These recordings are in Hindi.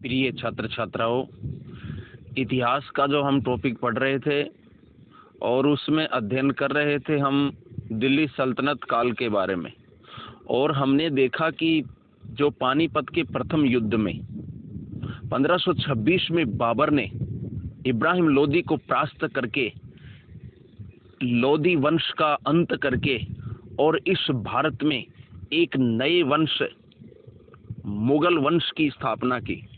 प्रिय छात्र छात्राओं, इतिहास का जो हम टॉपिक पढ़ रहे थे और उसमें अध्ययन कर रहे थे हम दिल्ली सल्तनत काल के बारे में। और हमने देखा कि जो पानीपत के प्रथम युद्ध में 1526 में बाबर ने इब्राहिम लोदी को परास्त करके लोदी वंश का अंत करके और इस भारत में एक नए वंश मुगल वंश की स्थापना की।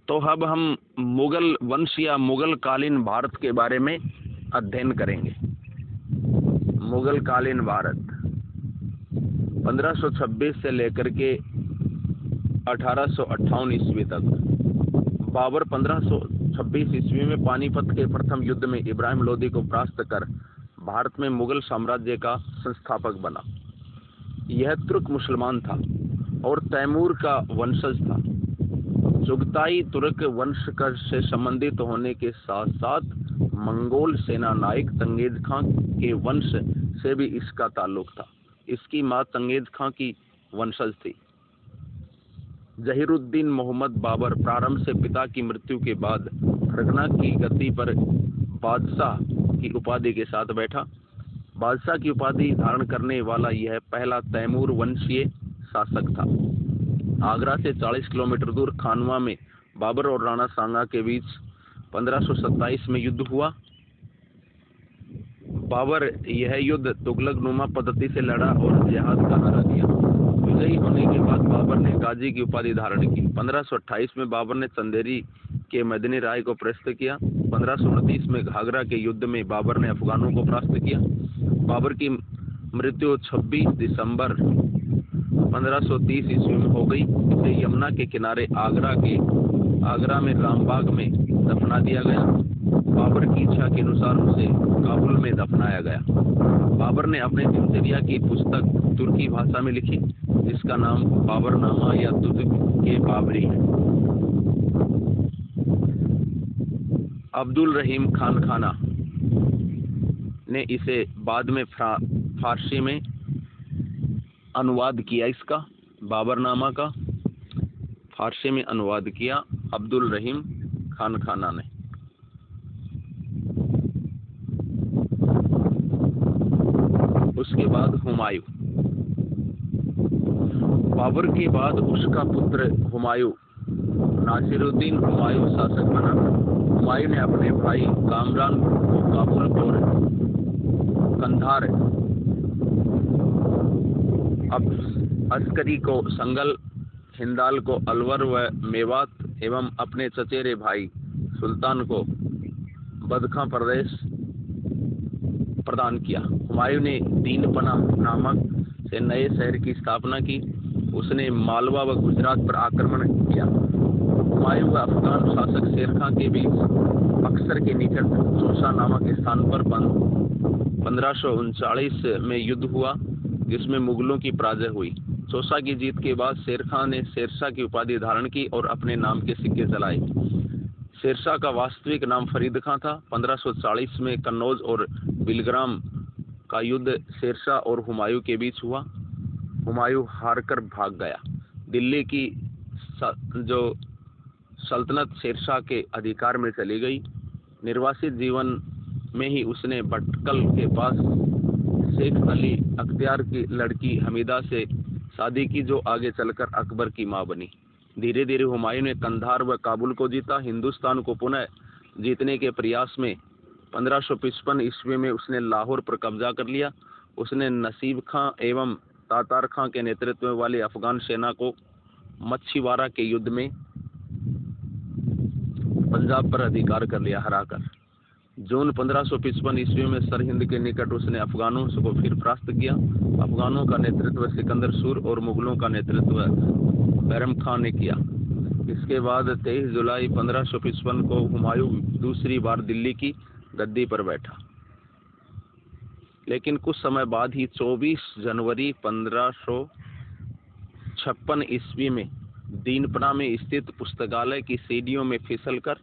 तो अब हम मुगल वंश या मुगल कालीन भारत के बारे में अध्ययन करेंगे। मुगल कालीन भारत 1526 से लेकर के 1858 ईस्वी तक। बाबर 1526 ईस्वी में पानीपत के प्रथम युद्ध में इब्राहिम लोदी को परास्त कर भारत में मुगल साम्राज्य का संस्थापक बना। यह तुर्क मुसलमान था और तैमूर का वंशज था। चुगताई तुर्क वंश से संबंधित होने के साथ साथ मंगोल सेना नायक तंगेज खां के वंश से भी इसका ताल्लुक था। इसकी मां तंगेज खां की वंशज थी। जहीरुद्दीन मोहम्मद बाबर प्रारंभ से पिता की मृत्यु के बाद फरगना की गद्दी पर बादशाह की उपाधि के साथ बैठा। बादशाह की उपाधि धारण करने वाला यह पहला तैमूर वंशीय शासक था। आगरा से 40 किलोमीटर दूर खानवा में बाबर और राणा सांगा के बीच 1527 में युद्ध हुआ। बाबर यह युद्ध तुगलकनुमा पद्धति से लड़ा और जिहाद का नारा दिया। विजयी होने के बाद बाबर ने गाजी की उपाधि धारण की। 1528 में बाबर ने चंदेरी के मदनी राय को परास्त किया। 1529 में घाघरा के युद्ध में बाबर ने अफगानों को परास्त किया। बाबर की मृत्यु 26 दिसंबर 1530 ईस्वी में हो गई। इसे यमुना के किनारे आगरा में रामबाग में दफना दिया गया। बाबर की इच्छा के अनुसार उसे काबुल में दफनाया गया। बाबर ने अपने दिनचर्या की पुस्तक तुर्की भाषा में लिखी, जिसका नाम बाबरनामा या तुजुक के बाबरी है। अब्दुल रहीम खान खाना ने इसे बाद में फारसी में अनुवाद किया। इसका बाबरनामा का फारसी में अनुवाद किया अब्दुल रहीम खान खाना ने। उसके बाद हुमायूं। बाबर के बाद उसका पुत्र हुमायूं नासिरुद्दीन हुमायूं शासक बना। हुमायूं ने अपने भाई कामरान को काबुल और कंधार, अस्करी को संगल, हिंदाल को अलवर व मेवात एवं अपने चचेरे भाई सुल्तान को बदखां प्रदेश प्रदान किया। हुमायूं ने दीनपना नामक से नए शहर की स्थापना की। उसने मालवा व गुजरात पर आक्रमण किया। हुमायूं व अफगान शासक शेर खां के बीच बक्सर के निकट चौसा नामक स्थान पर 1539 में युद्ध हुआ, जिसमें मुगलों की पराजय हुई। चौसा की जीत के बाद शेर खां ने शेरशाह की उपाधि धारण की और अपने नाम के सिक्के चलाए। शेरशाह का वास्तविक नाम फरीद खां था। 1540 में कन्नौज और बिलग्राम का युद्ध शेरशाह और हुमायूं के बीच हुआ। हुमायूं हारकर भाग गया। दिल्ली की जो सल्तनत शेरशाह के अधिकार में चली गई। निर्वासित जीवन में ही उसने भटकल के पास शेख अली अख्तियार की लड़की हमीदा से शादी की, जो आगे चलकर अकबर की मां बनी। धीरे धीरे हुमायूं ने कंधार व काबुल को जीता। हिंदुस्तान को पुनः जीतने के प्रयास में 1555 ईस्वी में उसने लाहौर पर कब्जा कर लिया। उसने नसीब खां एवं तातार खां के नेतृत्व वाली अफगान सेना को मच्छीवाड़ा के युद्ध में पंजाब पर अधिकार कर लिया, हराकर। जून 1555 ईस्वी में सरहिंद के निकट उसने अफगानों को फिर परास्त किया। अफगानों का नेतृत्व सिकंदर सूर और मुगलों का नेतृत्व बैरम खान ने किया। इसके बाद 23 जुलाई 1555 को हुमायूं दूसरी बार दिल्ली की गद्दी पर बैठा। लेकिन कुछ समय बाद ही 24 जनवरी 1556 ईस्वी में दीनपना में स्थित पुस्तकालय की सीढ़ियों में फिसल कर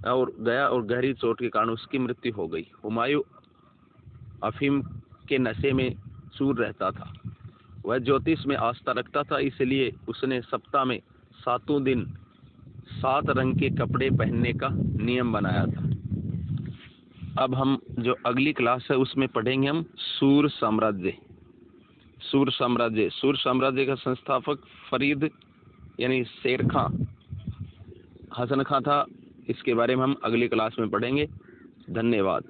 और गया और गहरी चोट के कारण उसकी मृत्यु हो गई। हुमायूं अफीम के नशे में चूर रहता था। वह ज्योतिष में आस्था रखता था, इसलिए उसने सप्ताह में सातों दिन 7 रंग के कपड़े पहनने का नियम बनाया था। अब हम जो अगली क्लास है उसमें पढ़ेंगे हम सूर साम्राज्य। सूर साम्राज्य का संस्थापक फरीद यानी शेर खां हसन खां था। इसके बारे में हम अगली क्लास में पढ़ेंगे। धन्यवाद।